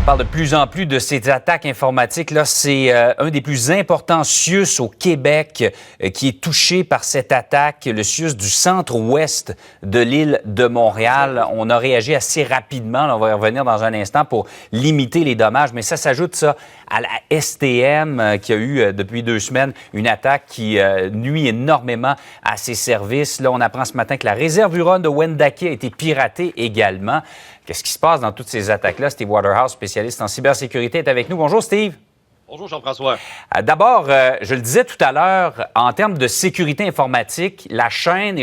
parle de plus en plus de ces attaques informatiques. Là, c'est un des plus importants CIUS au Québec qui est touché par cette attaque, le CIUS du centre-ouest de l'île de Montréal. On a réagi assez rapidement, là, on va y revenir dans un instant, pour limiter les dommages, mais ça s'ajoute ça à la STM qui a eu depuis 2 semaines une attaque qui nuit énormément à ses services. Là, on apprend ce matin que la réserve Huron de Wendake a été piratée également. Qu'est-ce qui se passe dans toutes ces attaques-là? Steve Waterhouse, spécialiste en cybersécurité, est avec nous. Bonjour, Steve. Bonjour, Jean-François. D'abord, je le disais tout à l'heure, en termes de sécurité informatique, la chaîne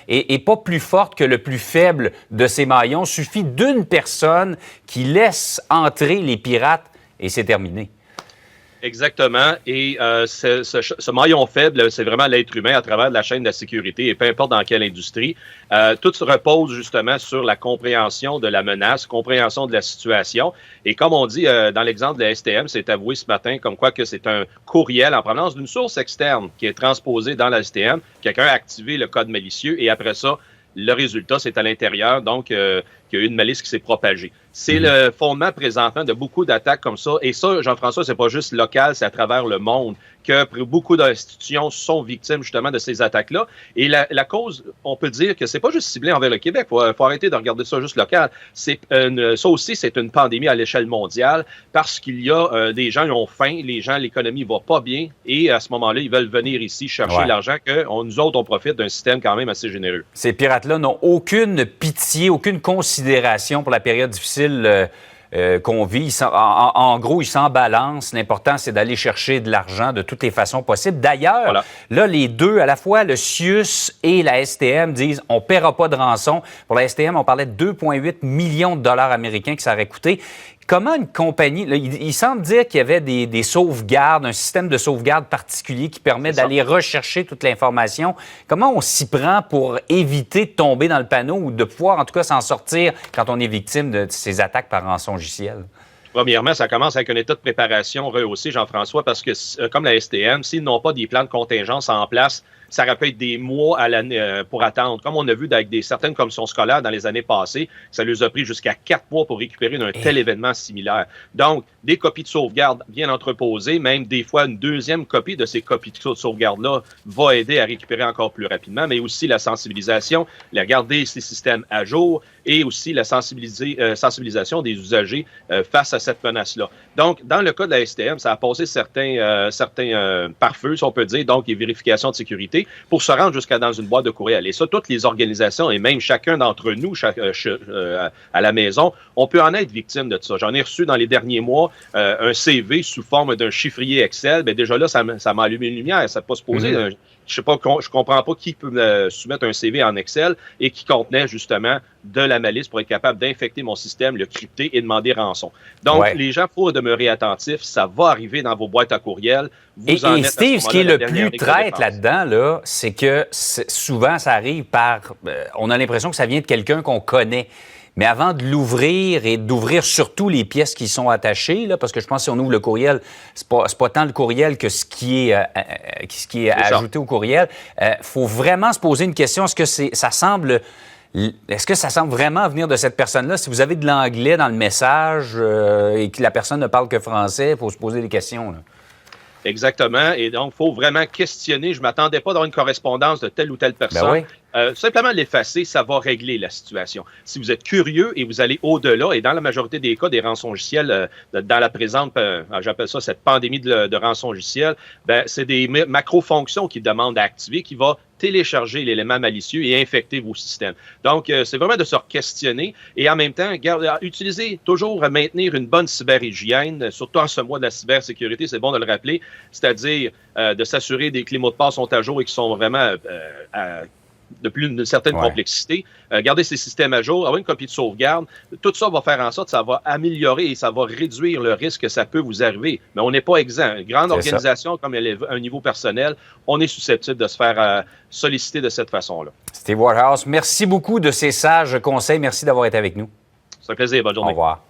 est pas plus forte que le plus faible de ces maillons. Il suffit d'une personne qui laisse entrer les pirates et c'est terminé. Exactement. Et ce maillon faible, c'est vraiment l'être humain à travers la chaîne de la sécurité, et peu importe dans quelle industrie. Tout se repose justement sur la compréhension de la menace, compréhension de la situation. Et comme on dit dans l'exemple de la STM, c'est avoué ce matin comme quoi que c'est un courriel en provenance d'une source externe qui est transposé dans la STM. Quelqu'un a activé le code malicieux et après ça, le résultat, c'est à l'intérieur, donc qu'il y a eu une malice qui s'est propagée. C'est le fondement présentement de beaucoup d'attaques comme ça. Et ça, Jean-François, c'est pas juste local, c'est à travers le monde que beaucoup d'institutions sont victimes justement de ces attaques-là. Et la cause, on peut dire que c'est pas juste ciblé envers le Québec. Faut arrêter de regarder ça juste local. Ça aussi, c'est une pandémie à l'échelle mondiale parce qu'il y a des gens qui ont faim, l'économie va pas bien et à ce moment-là, ils veulent venir ici chercher l'argent que nous autres, on profite d'un système quand même assez généreux. Ces pirates-là n'ont aucune pitié, aucune considération pour la période difficile qu'on vit. En gros, ils s'en balancent. L'important, c'est d'aller chercher de l'argent de toutes les façons possibles. D'ailleurs, là, les deux, à la fois le CIUS et la STM, disent on ne paiera pas de rançon. Pour la STM, on parlait de 2,8 millions de dollars américains que ça aurait coûté. Comment une compagnie... Là, il semble dire qu'il y avait des sauvegardes, un système de sauvegarde particulier qui permet d'aller rechercher toute l'information. Comment on s'y prend pour éviter de tomber dans le panneau ou de pouvoir, en tout cas, s'en sortir quand on est victime de ces attaques par rançongiciel? Premièrement, ça commence avec un état de préparation rehaussé, Jean-François, parce que, comme la STM, s'ils n'ont pas des plans de contingence en place, ça aurait pu être des mois à l'année pour attendre. Comme on a vu avec certaines commissions scolaires dans les années passées, ça leur a pris jusqu'à 4 mois pour récupérer d'un tel événement similaire. Donc, des copies de sauvegarde bien entreposées, même des fois une deuxième copie de ces copies de sauvegarde-là va aider à récupérer encore plus rapidement, mais aussi la sensibilisation, la garder ces systèmes à jour et aussi la sensibilisation des usagers face à cette menace-là. Donc, dans le cas de la STM, ça a passé certains pare-feux, si on peut dire, donc les vérifications de sécurité, pour se rendre jusqu'à dans une boîte de courriel. Et ça, toutes les organisations et même chacun d'entre nous à la maison, on peut en être victime de ça. J'en ai reçu dans les derniers mois un CV sous forme d'un chiffrier Excel. Bien, déjà là, ça m'a allumé une lumière. Ça peut pas se poser. Je comprends pas qui peut soumettre un CV en Excel et qui contenait justement de la malice pour être capable d'infecter mon système, le crypter et demander rançon. Donc, les gens, il faut demeurer attentifs. Ça va arriver dans vos boîtes à courriel. Et Steve, ce qui est le plus traître là-dedans, là, c'est que souvent, ça arrive par... on a l'impression que ça vient de quelqu'un qu'on connaît. Mais avant de l'ouvrir et d'ouvrir surtout les pièces qui sont attachées, là, parce que je pense que si on ouvre le courriel, c'est pas tant le courriel que ce qui est ajouté au courriel. Faut vraiment se poser une question. Est-ce que ça semble vraiment venir de cette personne-là? Si vous avez de l'anglais dans le message et que la personne ne parle que français, il faut se poser des questions, là. Exactement. Et donc, il faut vraiment questionner. Je ne m'attendais pas d'avoir une correspondance de telle ou telle personne. Simplement l'effacer, ça va régler la situation. Si vous êtes curieux et vous allez au-delà, et dans la majorité des cas, des rançongiciels, dans la présente, j'appelle ça cette pandémie de rançongiciels, c'est des macro-fonctions qui demandent à activer, qui va télécharger l'élément malicieux et infecter vos systèmes. Donc, c'est vraiment de se questionner et en même temps, maintenir une bonne cyberhygiène, surtout en ce mois de la cybersécurité, c'est bon de le rappeler, c'est-à-dire de s'assurer que les mots de passe sont à jour et qui sont vraiment d'une certaine complexité, garder ces systèmes à jour, avoir une copie de sauvegarde, tout ça va faire en sorte que ça va améliorer et ça va réduire le risque que ça peut vous arriver. Mais on n'est pas exempt. Une grande organisation, comme elle est à un niveau personnel, on est susceptible de se faire solliciter de cette façon-là. Steve Waterhouse, merci beaucoup de ces sages conseils. Merci d'avoir été avec nous. C'est un plaisir. Bonne journée. Au revoir.